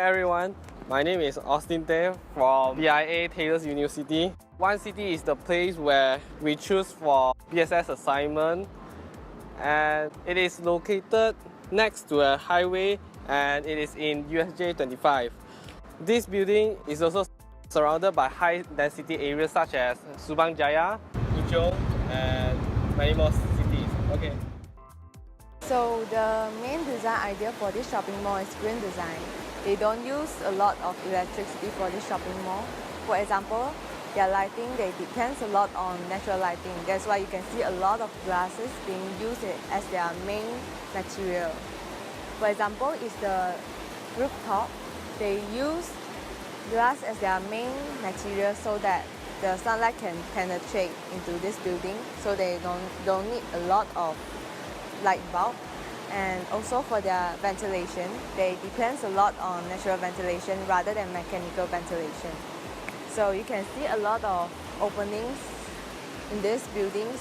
everyone, my name is Austin Tay from BIA Taylor's University. One City is the place where we choose for BSS assignment, and it is located next to a highway, and it is in USJ 25. This building is also surrounded by high density areas such as Subang Jaya, Puchong, and many more cities. Okay. So the main design idea for this shopping mall is green design. They don't use a lot of electricity for this shopping mall. For example, their lighting, they depends a lot on natural lighting. That's why you can see a lot of glasses being used as their main material. For example, is the rooftop. They use glass as their main material so that the sunlight can penetrate into this building, so they don't need a lot of light bulb. And also for their ventilation, they depend a lot on natural ventilation rather than mechanical ventilation. So you can see a lot of openings in these buildings.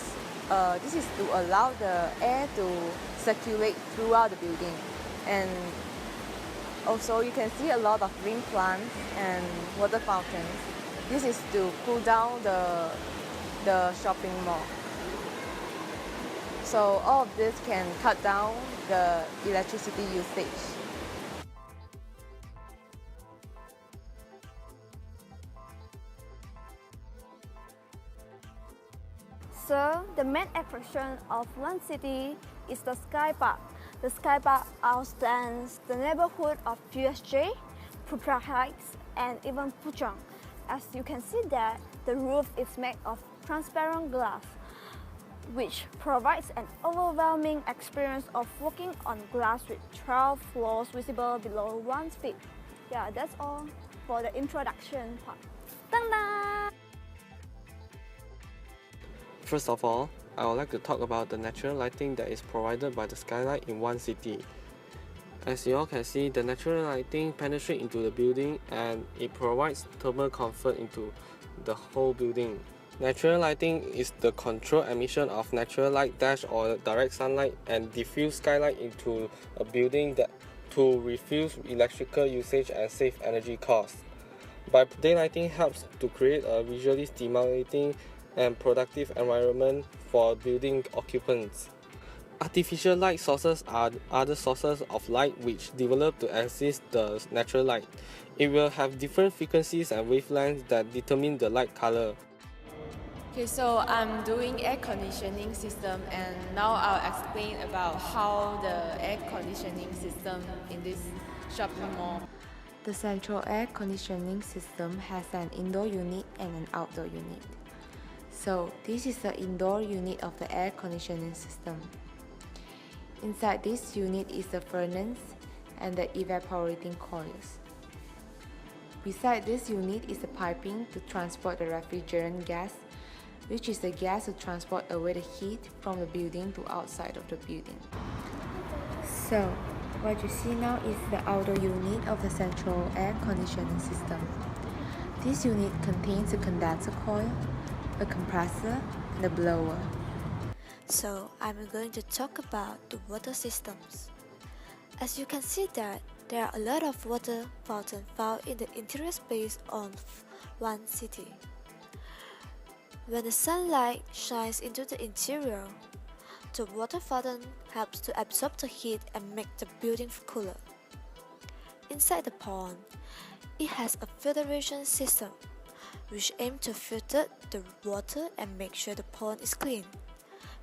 This is to allow the air to circulate throughout the building. And also you can see a lot of green plants and water fountains. This is to cool down the shopping mall. So all of this can cut down the electricity usage. So the main attraction of One City is the Sky Park. The Sky Park outstands the neighborhood of USJ, Putra Heights, and even Puchong. As you can see that the roof is made of transparent glass, which provides an overwhelming experience of walking on glass with 12 floors visible below 1 feet. Yeah, that's all for the introduction part. Ta-da! First of all, I would like to talk about the natural lighting that is provided by the skylight in One City. As you all can see, the natural lighting penetrates into the building and it provides thermal comfort into the whole building. Natural lighting is the controlled emission of natural light dash or direct sunlight and diffuse skylight into a building to reduce electrical usage and save energy costs. By daylighting helps to create a visually stimulating and productive environment for building occupants. Artificial light sources are other sources of light which develop to assist the natural light. It will have different frequencies and wavelengths that determine the light color. Okay, so I'm doing air conditioning system, and now I'll explain about how the air conditioning system in this shopping mall. The central air conditioning system has an indoor unit and an outdoor unit. So this is the indoor unit of the air conditioning system. Inside this unit is the furnace and the evaporating coils. Beside this unit is the piping to transport the refrigerant gas, which is the gas to transport away the heat from the building to outside of the building. So, what you see now is the outdoor unit of the central air conditioning system. This unit contains a condenser coil, a compressor, and a blower. So, I'm going to talk about the water systems. As you can see that there are a lot of water fountains found in the interior space of One City. When the sunlight shines into the interior, the water fountain helps to absorb the heat and make the building cooler. Inside the pond, it has a filtration system which aims to filter the water and make sure the pond is clean,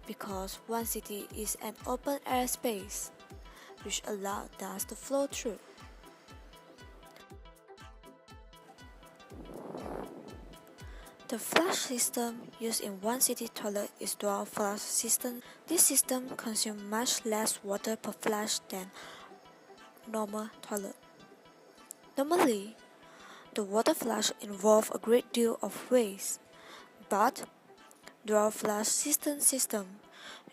because One City is an open air space which allows dust to flow through. The flush system used in One City toilet is dual flush system. This system consumes much less water per flush than normal toilet. Normally, the water flush involves a great deal of waste, but dual flush system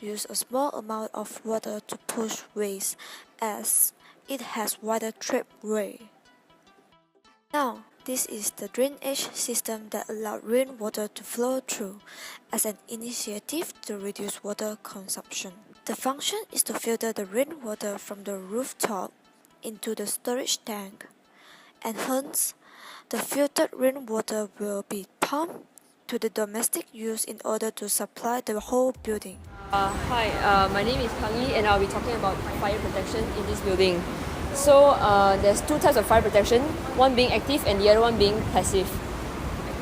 use a small amount of water to push waste as it has wider trapway. Now, this is the drainage system that allows rainwater to flow through as an initiative to reduce water consumption. The function is to filter the rainwater from the rooftop into the storage tank and hence the filtered rainwater will be pumped to the domestic use in order to supply the whole building. Hi, my name is Kang Yi and I'll be talking about fire protection in this building. So there's two types of fire protection, one being active and the other one being passive.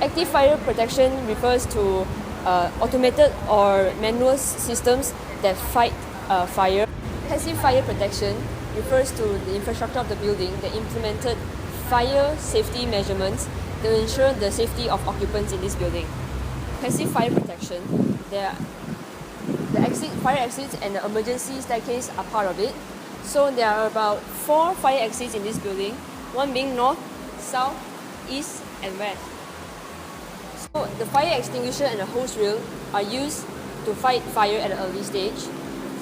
Active fire protection refers to automated or manual systems that fight fire. Passive fire protection refers to the infrastructure of the building that implemented fire safety measurements to ensure the safety of occupants in this building. Passive fire protection, the fire exits and the emergency staircase are part of it. So there are about 4 fire exits in this building, one being north, south, east and west. So the fire extinguisher and the hose reel are used to fight fire at an early stage.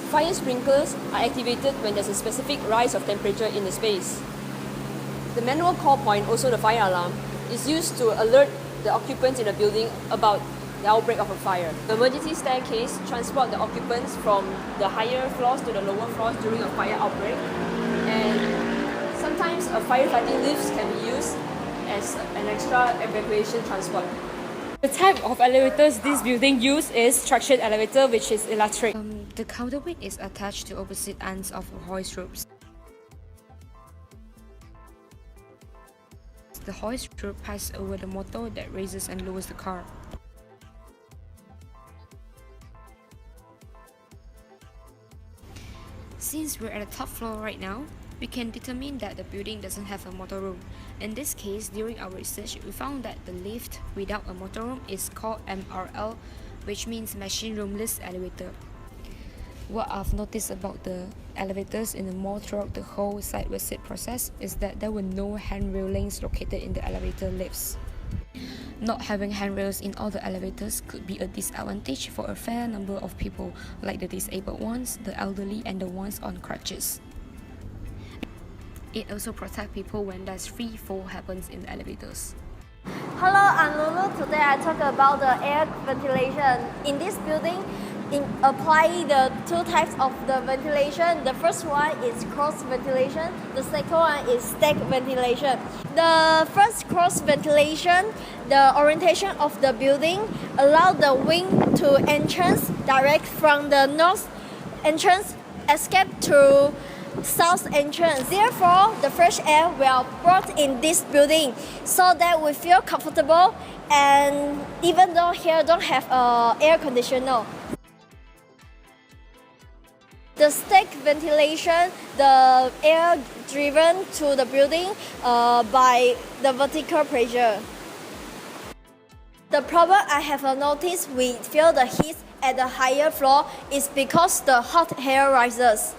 Fire sprinklers are activated when there's a specific rise of temperature in the space. The manual call point, also the fire alarm, is used to alert the occupants in the building about the outbreak of a fire. The emergency staircase transports the occupants from the higher floors to the lower floors during a fire outbreak. And sometimes a firefighting lift can be used as an extra evacuation transport. The type of elevators this building uses is traction elevator, which is electric. The counterweight is attached to opposite ends of hoist ropes. The hoist rope passes over the motor that raises and lowers the car. Since we're at the top floor right now, we can determine that the building doesn't have a motor room. In this case, during our research, we found that the lift without a motor room is called MRL, which means machine roomless elevator. What I've noticed about the elevators in the mall throughout the whole site visit process is that there were no hand railings located in the elevator lifts. Not having handrails in all the elevators could be a disadvantage for a fair number of people, like the disabled ones, the elderly, and the ones on crutches. It also protects people when there's free fall happens in the elevators. Hello, I'm Lulu. Today I talk about the air ventilation. In this building, apply the two types of the ventilation. The first one is cross ventilation. The second one is stack ventilation. The first cross ventilation, the orientation of the building allow the wind to entrance direct from the north entrance, escape to south entrance. Therefore, the fresh air will brought in this building so that we feel comfortable, and even though here don't have air conditioner. The stack ventilation, the air driven to the building by the vertical pressure. The problem I have noticed we feel the heat at the higher floor is because the hot air rises.